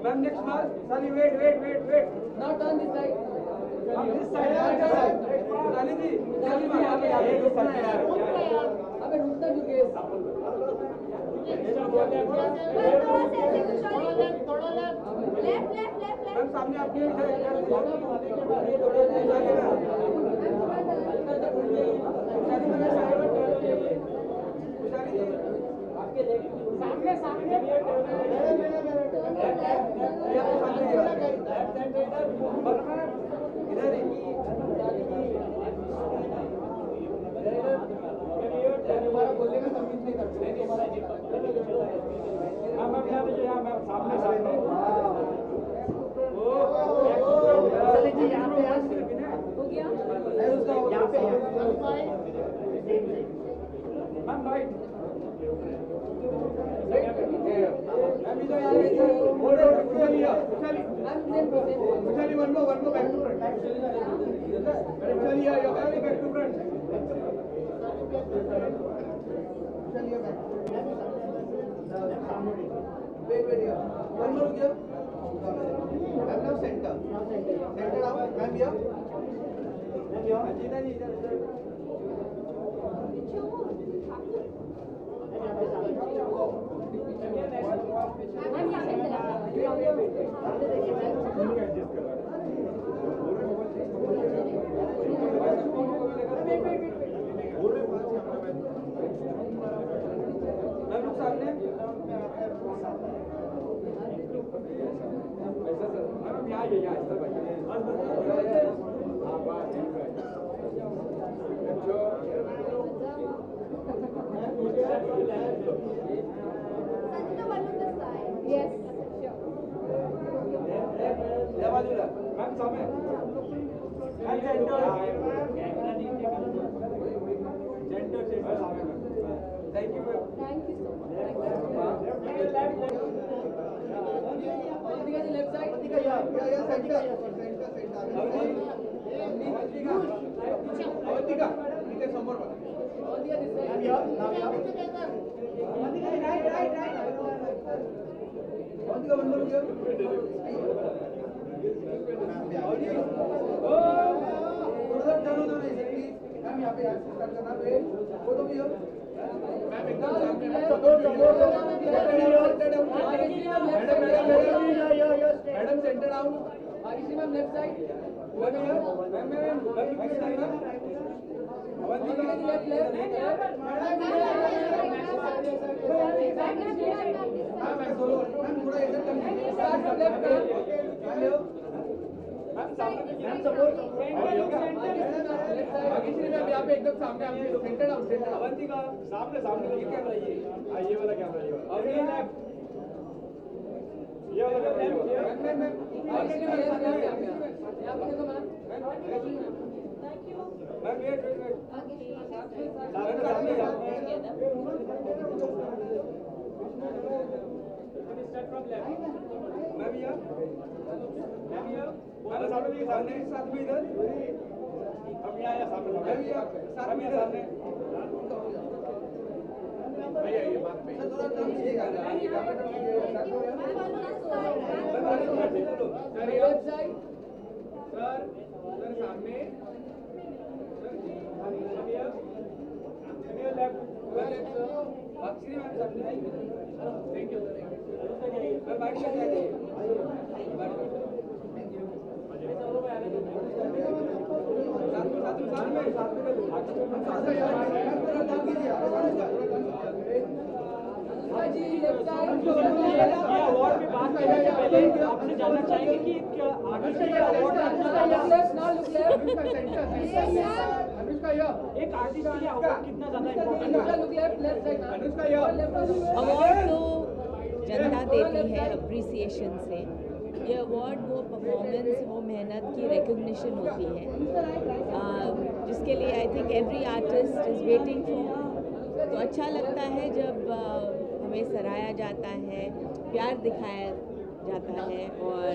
Ma'am, next mark. Sally, wait. Not on this side. On this side. Sally ji, Sally ji, यहाँ पे अबे रुकना क्यों case? थोड़ा लेफ्ट मैम सामने आपके सामने इधर ही बोलने का तमीज नहीं करते। मैम सामने जी यहाँ पे हो गया? यहाँ पे मैम राइट मैम इधर Ushali, one more, back to front. Ushali, you're coming back to front. Ushali, you're back. Wait, here. One more here. I'm now center. Center out. Ma'am here. Ma'am here. Ajita ji, इधर. Yes. Ma'am, सामने. Thank you, ma'am. Thank you so much. Avantika ji left side. Avantika, ठीक है समोर बघा. Avantika this side. Avantika one more here. थोड़ा चालू दो नहीं सकती. मैम यहाँ पे स्टार्ट करना है. वो तो भी हो. मैम एकदम सामने. Madam centre out. Bhagishri ma'am left side. Ma'am Avantika ji left. Ma'am solo. Ma'am थोड़ा इधर कर. Start from left side. Ma'am support. Bhagyashree ma'am यहाँ पे एकदम सामने आपके सेंटर आउट. अवंतिका सामने ये कैमरा ये वाला कैमरा ये वाला. और ये लेफ्ट. ये वाला कैमरा. मैम Bhagishri ma'am यहाँ पे देखो ma'am. Ma'am wait. Start from left. Ma'am यहाँ. सामने साथ में इधर. हम यहाँ सामने. मैम यहाँ साथ में सामने. भैया ये बात पे. थोड़ा टर्न लीजिएगा. Left side. सर सामने. भाग्यश्री मैम सामने. Thank you. मैं बाइक से जाएंगे. अवार्ड की बात करने से पहले आपसे जानना चाहेंगे कि क्या आगे से अवार्ड एक आर्टिस्ट के लिए अवार्ड कितना ज्यादा इम्पोर्टेंट है? अवार्ड तो जनता देती है अप्रिसिएशन से. ये अवार्ड वो परफॉर्मेंस, वो मेहनत की रिकग्निशन होती है जिसके लिए I think every artist is waiting for. तो अच्छा लगता है जब हमें सराहा जाता है, प्यार दिखाया जाता है और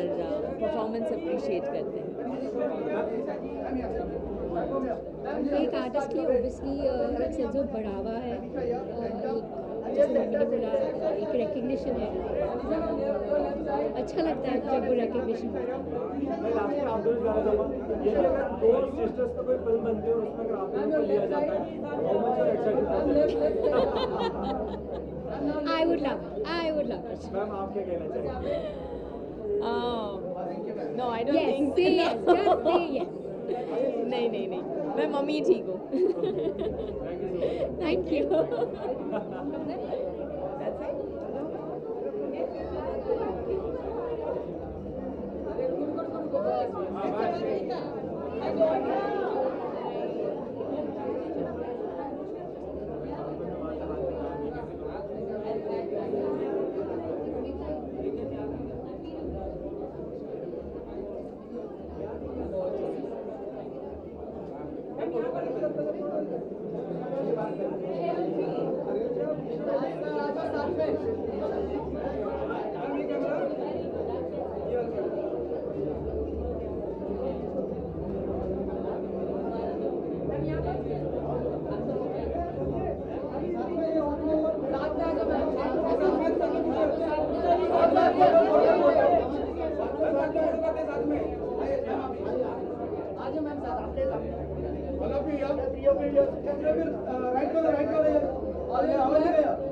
परफॉर्मेंस अप्रिशिएट करते हैं। एक आर्टिस्ट के लिए ऑब्वियसली एक सेंस ऑफ बढ़ावा है, एक जैसे मैंने बोला एक रिकग्निशन है। अच्छा लगता है जब वो रिकग्निशन होता है। मैं लास्ट में आप दोनों जाना चाहूँगा, ये अगर दो सिस्टर्स पर कोई फिल्म बनती है और उसमें अगर आप दोनों को लिया जाता है, how much you're excited? I would love it. Ma'am आप क्या कहना चाहेंगे? No, I don't Yes, think. say yes, just say yes. नहीं, मैं मम्मी ठीक हूँ। Thank you. That's it.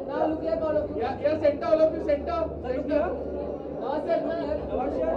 Now look like all of you. Yeah, center, all of you, center. Center. Now sir, look here.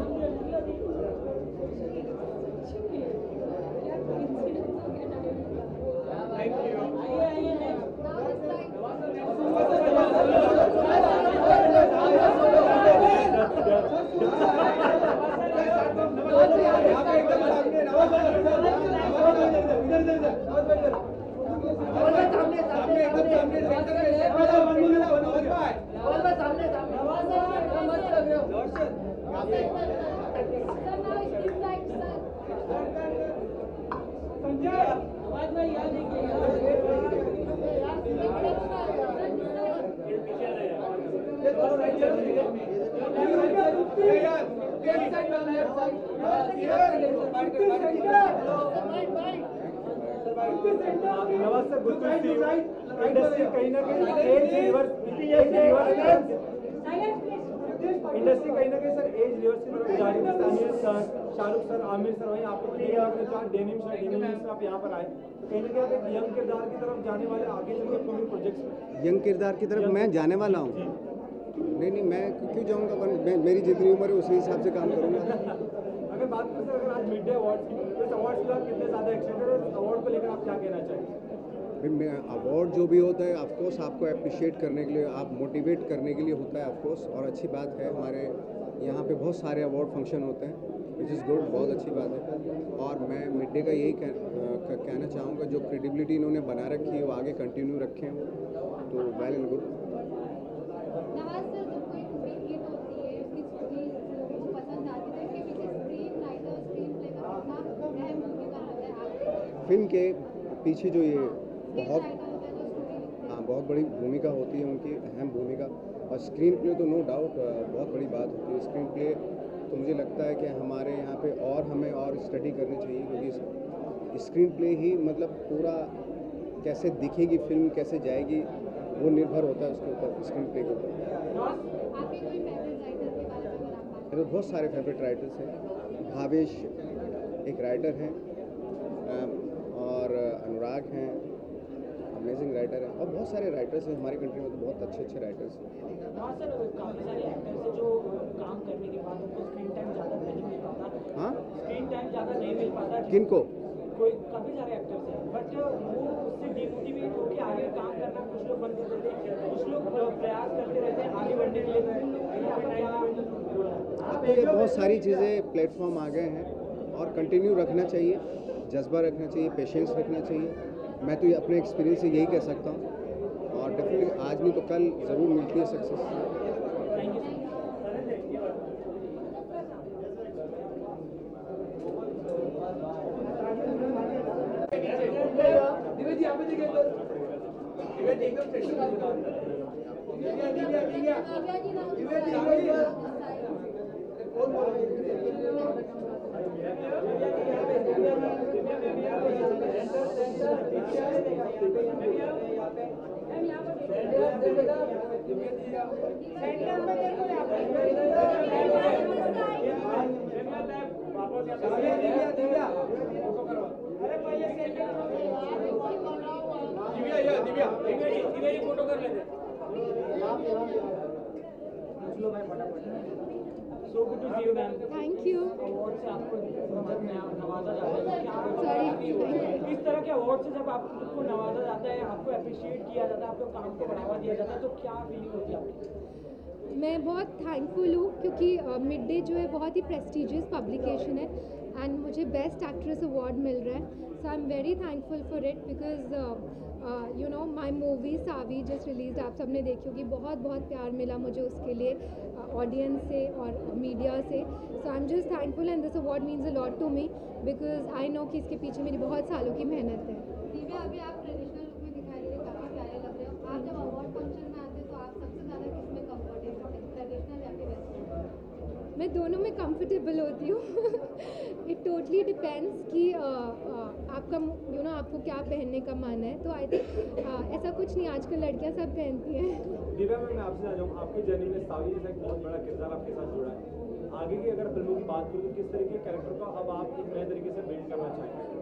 Nawaz sir, good to see you. Industry कहीं ना कहीं as reverse industry कहीं ना कहीं sir as reverse की तरफ जा रही है। Tania sir, Shahrukh sir, Aamir sir, वहीं आपको देखा आपने चार डेनिम से आप यहाँ पर आए, कहीं ना कहीं आप एक यंग किरदार की तरफ जाने वाले आगे चल के अपने प्रोजेक्ट्स में यंग किरदार की तरफ मैं जाने वाला हूँ। नहीं मैं क्यों जाऊँगा, मेरी जितनी उम्र है उसी हिसाब से काम करूँगा। अगर बात करें सर, अगर आज मिड डे अवार्ड्स की, तो इस अवार्ड्स के बाद कितने ज़्यादा एक्साइटेड है, अवार्ड को लेकर आप क्या कहना चाहेंगे? अवार्ड जो भी होता है ऑफकोर्स आपको अप्रिशिएट करने के लिए, आप मोटिवेट करने के लिए होता है ऑफकोर्स, और अच्छी बात है। हमारे यहाँ पे बहुत सारे अवार्ड फंक्शन होते हैं, विच इज़ गुड, बहुत अच्छी बात है। और मैं मिड डे का यही कहना चाहूँगा, जो क्रेडिबिलिटी इन्होंने बना रखी है वो आगे कंटिन्यू रखें, तो well and good. Nawaz sir, जब कोई फिल्म हिट होती है, उसकी स्टोरी लोगों को पसंद आती है, उसके पीछे स्क्रीन राइटर, स्क्रीन प्ले का कितना अहम भूमिका होता है आपकी? फिल्म के पीछे जो ये बहुत राइटर होता है जो स्टोरी लिखता है। हाँ बहुत बड़ी भूमिका होती है उनकी, अहम भूमिका। और स्क्रीन प्ले तो नो डाउट बहुत बड़ी बात होती है। स्क्रीन प्ले तो मुझे लगता है कि हमारे यहाँ पे और हमें और स्टडी करनी चाहिए, क्योंकि स्क्रीन प्ले ही मतलब पूरा कैसे दिखेगी फिल्म, कैसे जाएगी, वो निर्भर होता है उसके ऊपर, स्क्रीन प्ले के ऊपर। आपके कोई फेवरेट राइटर के बारे में अगर आप बात मेरे बहुत सारे फेवरेट राइटर्स हैं। भावेश एक राइटर हैं, और अनुराग हैं, अमेजिंग राइटर हैं, और बहुत सारे राइटर्स हैं हमारी कंट्री में, तो बहुत अच्छे अच्छे राइटर्स हैं। सर, काफ़ी सारे एक्टर्स हैं जो काम करने के बाद उनको स्क्रीन टाइम ज़्यादा नहीं मिल पाता। हाँ, स्क्रीन टाइम ज़्यादा नहीं मिल पाता। किनको? कोई काफ़ी सारे एक्टर्स हैं, बट वो उससे डिमोटिवेट होकर आगे काम करना कुछ लोग बंद कर देते हैं, कुछ लोग प्रयास करते रहते हैं आगे बढ़ने के लिए। अब तो ये बहुत सारी चीज़ें प्लेटफॉर्म आ गए हैं, और कंटिन्यू रखना चाहिए, जज्बा रखना चाहिए, पेशेंस रखना चाहिए। मैं तो ये अपने एक्सपीरियंस से यही कह सकता हूँ, और डेफिनेटली आज नहीं तो कल ज़रूर मिलती है सक्सेस। दिव्या जी, यहाँ पे देखिए, दिव्या जी एकदम सेंटर में देखो यहाँ पे अरे पहले सेंटर दिव्या जी फोटो कर लेते So good to see you, ma'am. Thank you award से आपको नवाजा जाता है सॉरी इस तरह के अवार्ड से जब आपको नवाजा जाता है, आपको अप्रिशिएट किया जाता है, आपके काम को बढ़ावा दिया जाता है, तो क्या फीलिंग होती है आपकी? मैं बहुत थैंकफुल हूँ क्योंकि मिड डे जो है बहुत ही प्रेस्टिजियस पब्लिकेशन है एंड मुझे बेस्ट एक्ट्रेस अवार्ड मिल रहा है. So I am very thankful for it because you know my movie Savi just release आप सबने देखी होगी. बहुत बहुत प्यार मिला मुझे उसके लिए ऑडियंस से और मीडिया से. So I am just thankful and this award means a lot to me because I know कि इसके पीछे मेरी बहुत सालों की मेहनत है. दिव्या, अभी आप ट्रेडिशनल लुक में दिखाई दे रहे, काफी प्यारे लग रहे हो. आप जब अवार्ड फंक्शन में आते हो तो आप सबसे ज्यादा किस में कंफर्टेबल है, ट्रेडिशनल या फिर वेस्टर्न? मैं दोनों में कंफर्टेबल होती हूँ. इट टोटली डिपेंड्स कि आपका यू नो आपको क्या पहनने का मन है. तो आई थिंक ऐसा कुछ नहीं, आजकल लड़कियाँ सब पहनती हैं. दिव्या मैम, मैं आपसे जाना चाहूँ, आपकी जर्नी में सावी जैसा एक बहुत बड़ा किरदार आपके साथ जुड़ा है. आगे की अगर फिल्मों की बात करूँ तो किस तरीके के कैरेक्टर को अब आप एक नए तरीके से बिल्ड करना चाहेंगे?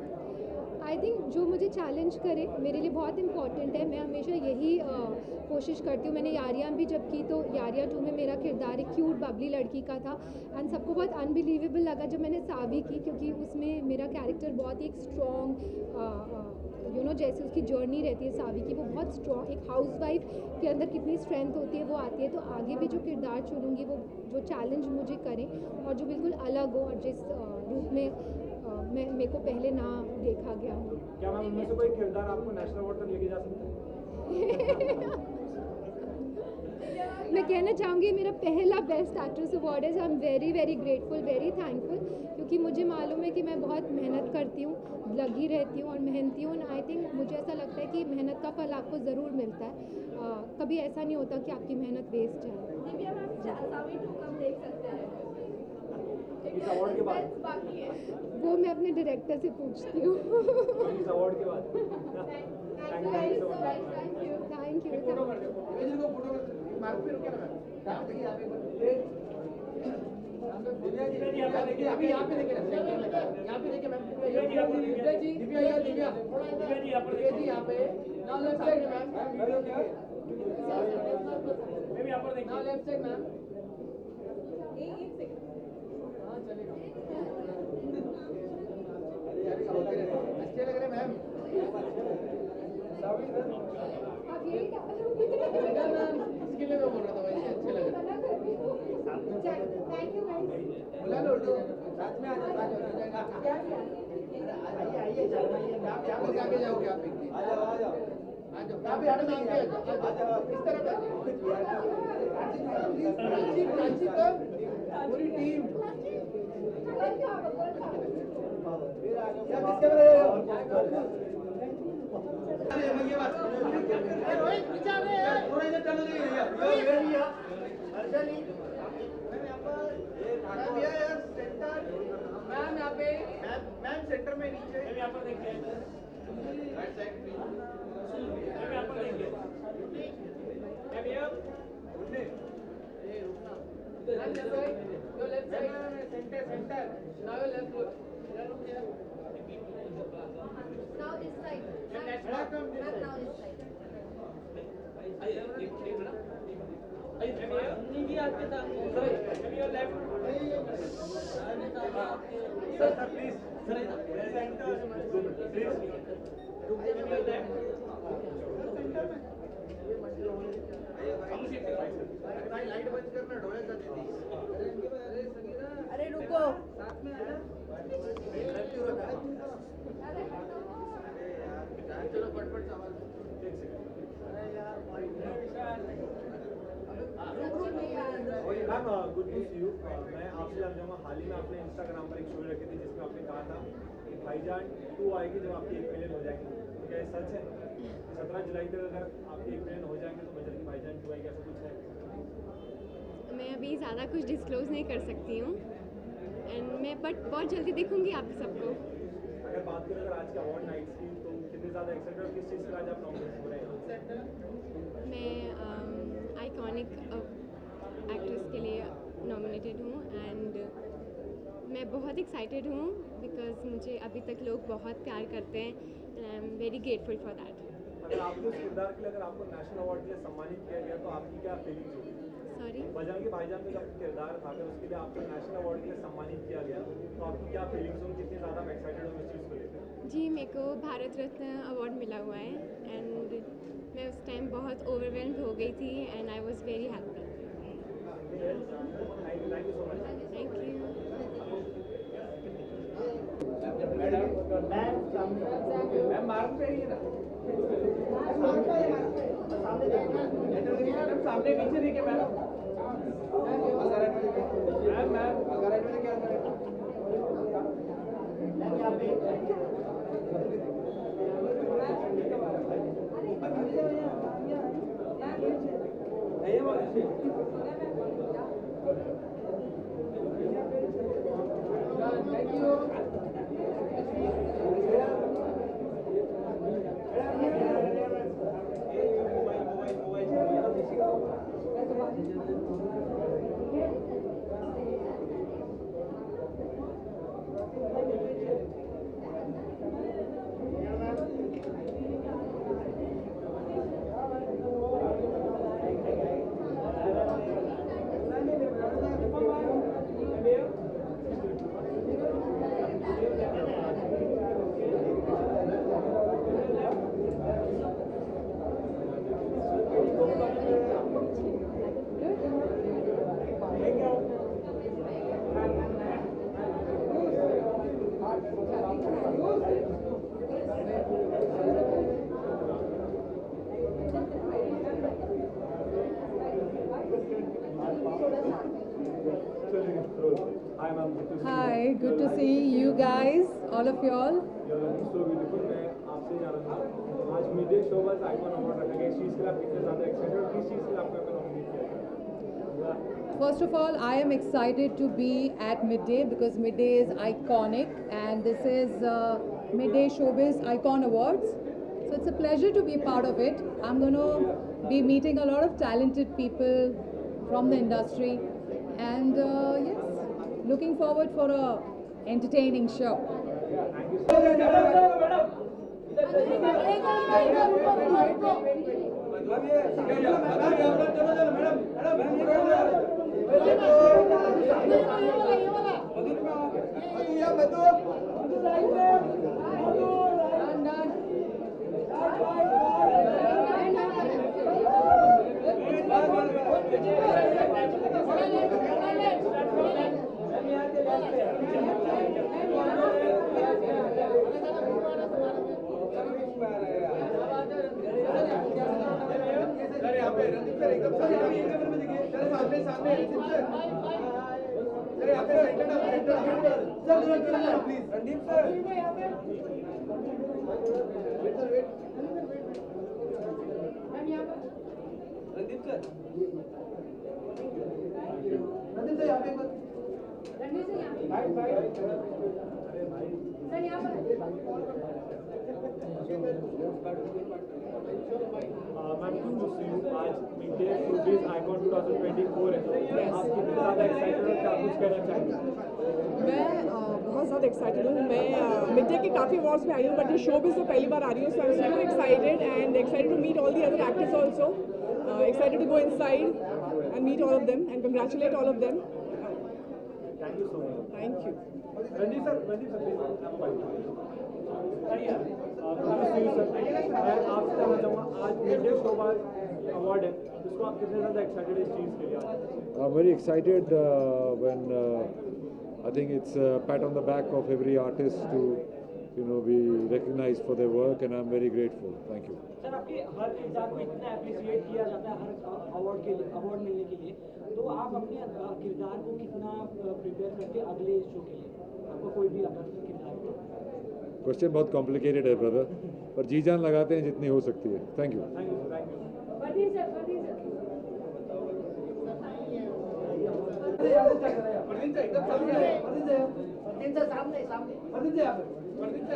आई थिंक जो मुझे चैलेंज करे मेरे लिए बहुत इंपॉर्टेंट है. मैं हमेशा यही कोशिश करती हूँ. मैंने यारियां भी जब की तो यारियां 2 में मेरा किरदार एक क्यूट बबली लड़की का था एंड सबको बहुत अनबिलीवेबल लगा जब मैंने सावी की, क्योंकि उसमें मेरा कैरेक्टर बहुत ही एक स्ट्रॉन्ग यू नो जैसे उसकी जर्नी रहती है सावी की, वो बहुत स्ट्रॉन्ग एक हाउसवाइफ के अंदर कितनी स्ट्रेंथ होती है वो आती है. तो आगे भी जो किरदार चुनूँगी वो जो चैलेंज मुझे करें और जो बिल्कुल अलग हो और जिस रूप में मेरे को पहले ना देखा गया हो. क्या मैम उनमें से कोई किरदार आपको नेशनल अवार्ड तक लेके जा सकता है? मैं कहना चाहूँगी मेरा पहला बेस्ट एक्ट्रेस अवार्ड है. आई am very very grateful, very thankful, क्योंकि मुझे मालूम है कि मैं बहुत मेहनत करती हूँ, लगी रहती हूँ और मेहनती हूँ. आई थिंक मुझे ऐसा लगता है कि मेहनत का फल आपको ज़रूर मिलता है. कभी ऐसा नहीं होता कि आपकी मेहनत वेस्ट जाए. दिव्या मैम, सावी 2 कब देख सकते हैं? इस अवार्ड के बाद? बाकी है. वो मैं अपने डायरेक्टर से पूछती हूँ. इस अवार्ड के बाद? Thank you so much. Thank you. Thank you. Photo कर दो. दिव्या जी को फोटो कर दो. मार्क पे रुके ना मैम. यहाँ पे देखिए, यहाँ पे दिव्या जी यहाँ पे देखिए, अभी यहाँ पे देखिए ना, यहाँ पे देखिए मैम. दिव्या जी यहाँ पे नाउ लेफ्ट साइड मैम. मैं यहाँ पर देखिए. Now left side, ma'am. एक सेकंड. हाँ चलेगा. अच्छे लग रहे मैम. आप यही चलेगा मैम. इसके लिए मैं बोल रहा था भाई, अच्छे लग रहे. Thank you guys. बुला लो साथ में आ जाओ. आइए यहाँ पे आगे जाओगे आप. आ जाओ यहाँ पे आगे आ जाओ. इस तरफ आ जाओ. पूरी टीम मैम यहाँ पे. मैम सेंटर में नीचे. यहाँ पर देखिए. राइट साइड यहाँ पर देखिए. And left side. Your left side. Centre. Now your left foot. Now this side. Ma'am, now this side. नीचे आपके सामने. Sorry. Your left. Sir please light बंद करना, डोळे जाते ती. अरे रुको. चलो फटफट आवाज. Ma'am good to see you. मैं आपसे जानना चाहूँगा, हाल ही में आपने इंस्टाग्राम पर एक स्टोरी रखी थी जिसमें आपने कहा था कि भाईजान 2 आएगी जब आपकी 1 मिलियन हो जाएगी. तो क्या ये सच है? 17 जुलाई तक अगर आपकी 1 मिलियन हो जाएंगे तो बजट की भाईजान 2 आएगी, ऐसा कुछ है? मैं अभी ज़्यादा कुछ डिस्क्लोज नहीं कर सकती हूँ एंड मैं बट बहुत जल्दी देखूँगी आप सबको. अगर बात करें अगर आज के अवार्ड नाइट्स की, तो कितने ज़्यादा एक्साइटेड और किस चीज़ से आज आप नॉमिनेट हो रहे हैं? मैं आई आइकॉनिक एक्ट्रेस के लिए नॉमिनेटेड हूँ एंड मैं बहुत एक्साइटेड हूँ बिकॉज मुझे अभी तक लोग बहुत प्यार करते हैं and I am very grateful for that. अगर आपके उस किरदार के लिए अगर आपको नेशनल अवार्ड के लिए सम्मानित किया गया तो आपकी क्या फीलिंग्स होगी? सॉरी, बजरंगी भाईजान में जब किरदार था अगर उसके लिए आपको नेशनल अवार्ड के लिए सम्मानित किया गया तो आपकी क्या फीलिंग्स होंगी? कितनी ज़्यादा आप एक्साइटेड हो इस चीज़ को लेकर? जी मेरे को भारत रत्न अवार्ड मिला हुआ है एंड मैं उस टाइम बहुत ओवरवेल्म्ड हो गई थी and I was very happy. Thank you so much. Thank you. Ma'am mark पे ही है ना, सामने पीछे देखिए ma'am. Ma'am thank you. Hi ma'am, good to see you. Hi, good to see you guys, all of y'all. You're looking so beautiful. मैं आपसे जाना चाहूँगा आज मिड डे शो बस आइकॉन अवार्ड रखा गया, इस चीज़ के लिए आप कितने ज़्यादा एक्साइटेड हो? किस चीज़ के लिए आपको यहाँ पे नॉमिनेट किया गया? First of all, I am excited to be at Midday because Midday is iconic and this is Midday Showbiz Icon Awards. So it's a pleasure to be a part of it. I'm going to be meeting a lot of talented people from the industry and yes, looking forward for a entertaining show. Ma'am आज mid day showbiz icon 2024 है, आप कितने ज़्यादा excited हो? क्या कुछ कहना चाहेंगे? मैं बहुत ज़्यादा एक्साइटेड हूँ। मैं मिड डे के काफ़ी अवार्ड्स में आई हूँ बट ये शोबिज से पहली बार आ रही हूँ, so I am super excited and excited to meet all the other actors also, excited to go inside and meet all of them and congratulate all of them. Thank you so much. Thank you. Randeep sir please मैं आपसे जानना चाहूँगा आज mid day शोबाज award है, उसको आप कितने ज़्यादा एक्साइटेड इस चीज़ के लिए? I'm very excited when I think it's a pat on the back of every artist to be recognized for their work and I'm very grateful. Thank you. Sir आपके हर किरदार को इतना अप्रिशिएट किया जाता है हर अवार्ड मिलने के लिए, तो आप अपने किरदार को कितना प्रिपेयर करते हैं अगले शो के लिए? आपको कोई भी अगर किरदार को क्वेश्चन बहुत कॉम्प्लिकेटेड है ब्रदर, पर जी जान लगाते हैं जितनी हो सकती है। Thank you.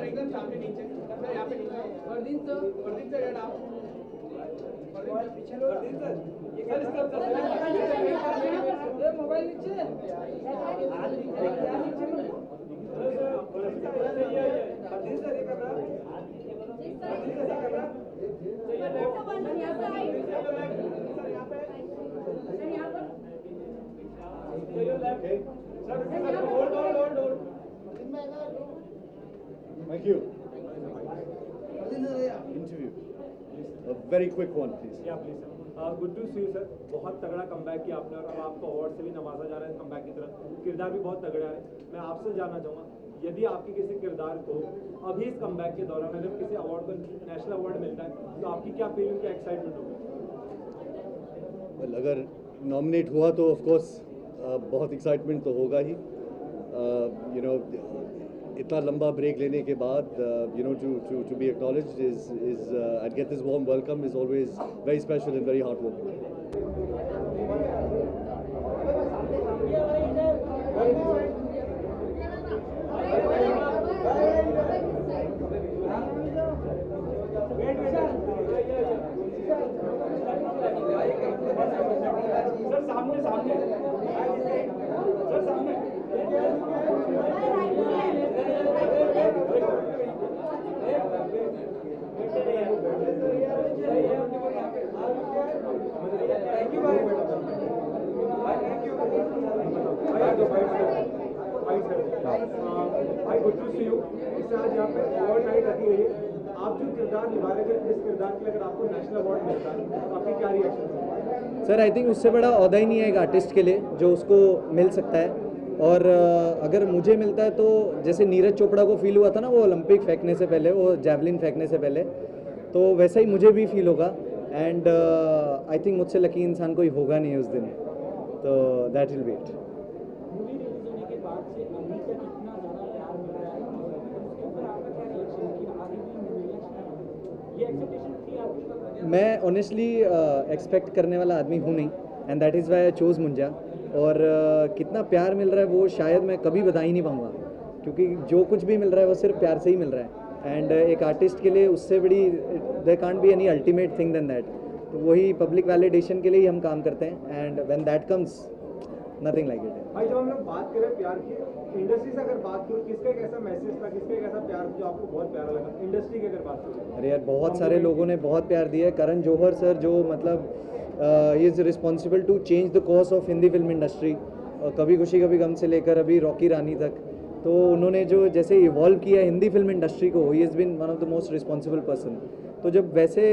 एकदम सामने नीचे सर, यहाँ पे नीचे वर्दीन सर मोबाइल नीचे Thank you. Interview. A very quick one, please. या please sir good to see you sir बहुत तगड़ा कमबैक किया आपने और अब आपको अवार्ड से भी नवाजा जा रहा है कमबैक की तरफ किरदार भी बहुत तगड़ा है मैं आपसे जानना चाहूँगा यदि आपके किसी किरदार को अभी इस कमबैक के दौरान अगर किसी अवार्ड को नेशनल अवार्ड मिलता है तो आपकी क्या फीलिंग क्या एक्साइटमेंट होगी Well, अगर नॉमिनेट हुआ तो ऑफ कोर्स बहुत एक्साइटमेंट तो होगा ही यू नो इतना लंबा ब्रेक लेने के बाद you know to be acknowledged is and get this warm welcome is always very special and very heartwarming sir सामने सामने सर सामने I good to see you इससे आज यहाँ पे अवार्ड नाइट रखी गई है आप जो किरदार निभा रहे थे जिस किरदार के लिए अगर आपको नेशनल अवार्ड मिलता है तो आपकी क्या रिएक्शन है सर आई थिंक उससे बड़ा ओहदा ही नहीं है एक आर्टिस्ट के लिए जो उसको मिल सकता है और अगर मुझे मिलता है तो जैसे नीरज चोपड़ा को फील हुआ था ना वो ओलंपिक फेंकने से पहले वो जैवलिन फेंकने से पहले तो वैसा ही मुझे भी फील होगा एंड आई थिंक मुझसे लकी इंसान कोई होगा नहीं उस दिन तो that will be it movie release होने के बाद से अभी तक इतना ज़्यादा प्यार मिल रहा है उसके ऊपर आपका क्या रिएक्शन है कि आगे भी मूवी ये एक्सपेक्टेशन थी आपकी मैं ऑनेस्टली एक्सपेक्ट करने वाला आदमी हूँ नहीं and that is why I choose Munjya और कितना प्यार मिल रहा है वो शायद मैं कभी बता ही नहीं पाऊँगा क्योंकि जो कुछ भी मिल रहा है वो सिर्फ प्यार से ही मिल रहा है एंड एक आर्टिस्ट के लिए उससे बड़ी there can't be any ultimate thing than that तो वही पब्लिक वैलिडेशन के लिए ही हम काम करते हैं and when that comes nothing like it भाई जब हम लोग बात करें प्यार की इंडस्ट्री से अगर बात करूँ किसका एक ऐसा मैसेज था किसका एक ऐसा प्यार जो आपको बहुत प्यारा लगा इंडस्ट्री की अगर बात करें अरे यार बहुत सारे लोगों ने बहुत प्यार दिया है करण जौहर सर जो मतलब he is responsible to change the course of Hindi film industry Kabhi Khushi कभी गम से लेकर अभी रॉकी रानी तक तो उन्होंने जो जैसे इवॉल्व किया हिंदी फिल्म इंडस्ट्री को he is been one of the most responsible person तो जब वैसे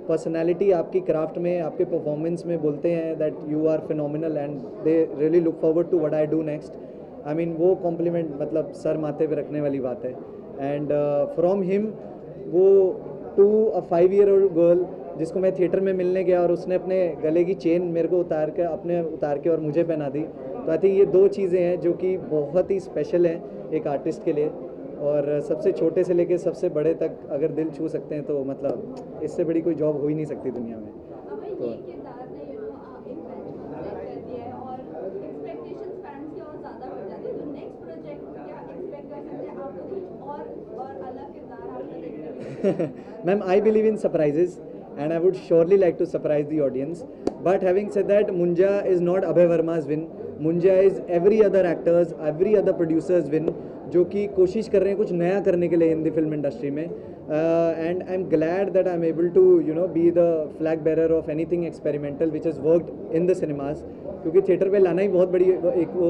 पर्सनैलिटी आपकी क्राफ्ट में आपके परफॉर्मेंस में बोलते हैं that you are phenomenal and they really look forward to what I do next I mean वो कॉम्प्लीमेंट मतलब सर माथे पे रखने वाली बात है एंड फ्रॉम हिम वो टू अ 5-year-old गर्ल जिसको मैं थिएटर में मिलने गया और उसने अपने गले की चेन मेरे को उतार के और मुझे पहना दी तो आई थिंक ये दो चीज़ें हैं जो कि बहुत ही स्पेशल हैं एक आर्टिस्ट के लिए और सबसे छोटे से लेके सबसे बड़े तक अगर दिल छू सकते हैं तो मतलब इससे बड़ी कोई जॉब हो ही नहीं सकती दुनिया में तो Ma'am, I believe in surprises and I would surely like to surprise the audience. But having said that, Munja is not Abhay Verma's win. Munja is every other actor's, every other producer's win, जो कि कोशिश कर रहे हैं कुछ नया करने के लिए हिंदी फिल्म इंडस्ट्री में and I am glad that I am able to you know be the flag bearer of anything experimental which is worked in the cinemas क्योंकि थिएटर पे लाना ही बहुत बड़ी एक वो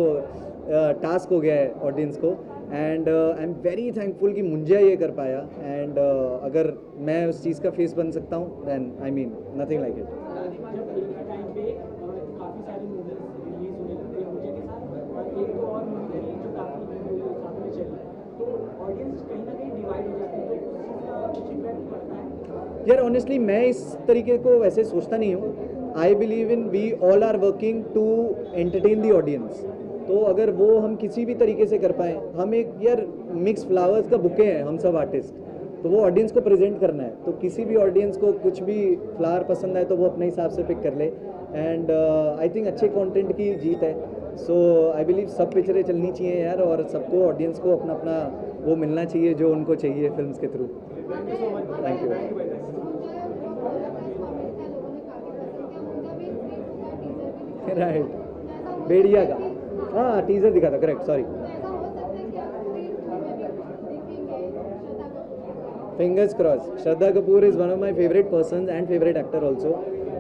टास्क हो गया है ऑडियंस को and I am very thankful कि मुंजा ये कर पाया एंड अगर मैं उस चीज़ का फेस बन सकता हूँ then I mean nothing like it यार ऑनेस्टली मैं इस तरीके को वैसे सोचता नहीं हूँ I believe in we all are working to entertain the audience तो अगर वो हम किसी भी तरीके से कर पाएँ हम एक यार मिक्स फ्लावर्स का बुके हैं हम सब आर्टिस्ट तो वो ऑडियंस को प्रेजेंट करना है तो किसी भी ऑडियंस को कुछ भी फ्लावर पसंद आए तो वो अपने हिसाब से पिक कर ले एंड आई थिंक अच्छे कंटेंट की जीत है सो आई बिलीव सब पिक्चरें चलनी चाहिए यार और सबको ऑडियंस को अपना अपना वो मिलना चाहिए जो उनको चाहिए फिल्म्स के थ्रू थैंक यू राइट भेड़िया का, हाँ टीजर दिखा था, correct, sorry. Fingers cross, Shraddha Kapoor is one of my favourite person and favourite actor also,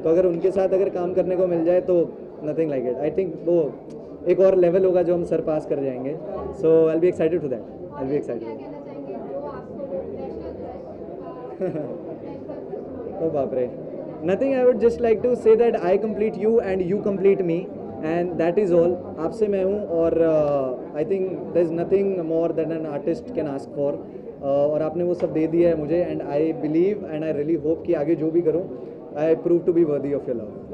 तो अगर उनके साथ अगर काम करने को मिल जाए तो nothing like it. I think वो एक और लेवल होगा जो हम सरपास कर जाएंगे, so I be excited to that, I be excited. ओ बाप रे, nothing, I would just like to say that I complete you and you complete me and that is all. आपसे मैं हूँ और I think there is nothing more than an artist can ask for, और आपने वो सब दे दिया है मुझे and I believe and I really hope कि आगे जो भी करूँ I prove to be worthy of your love.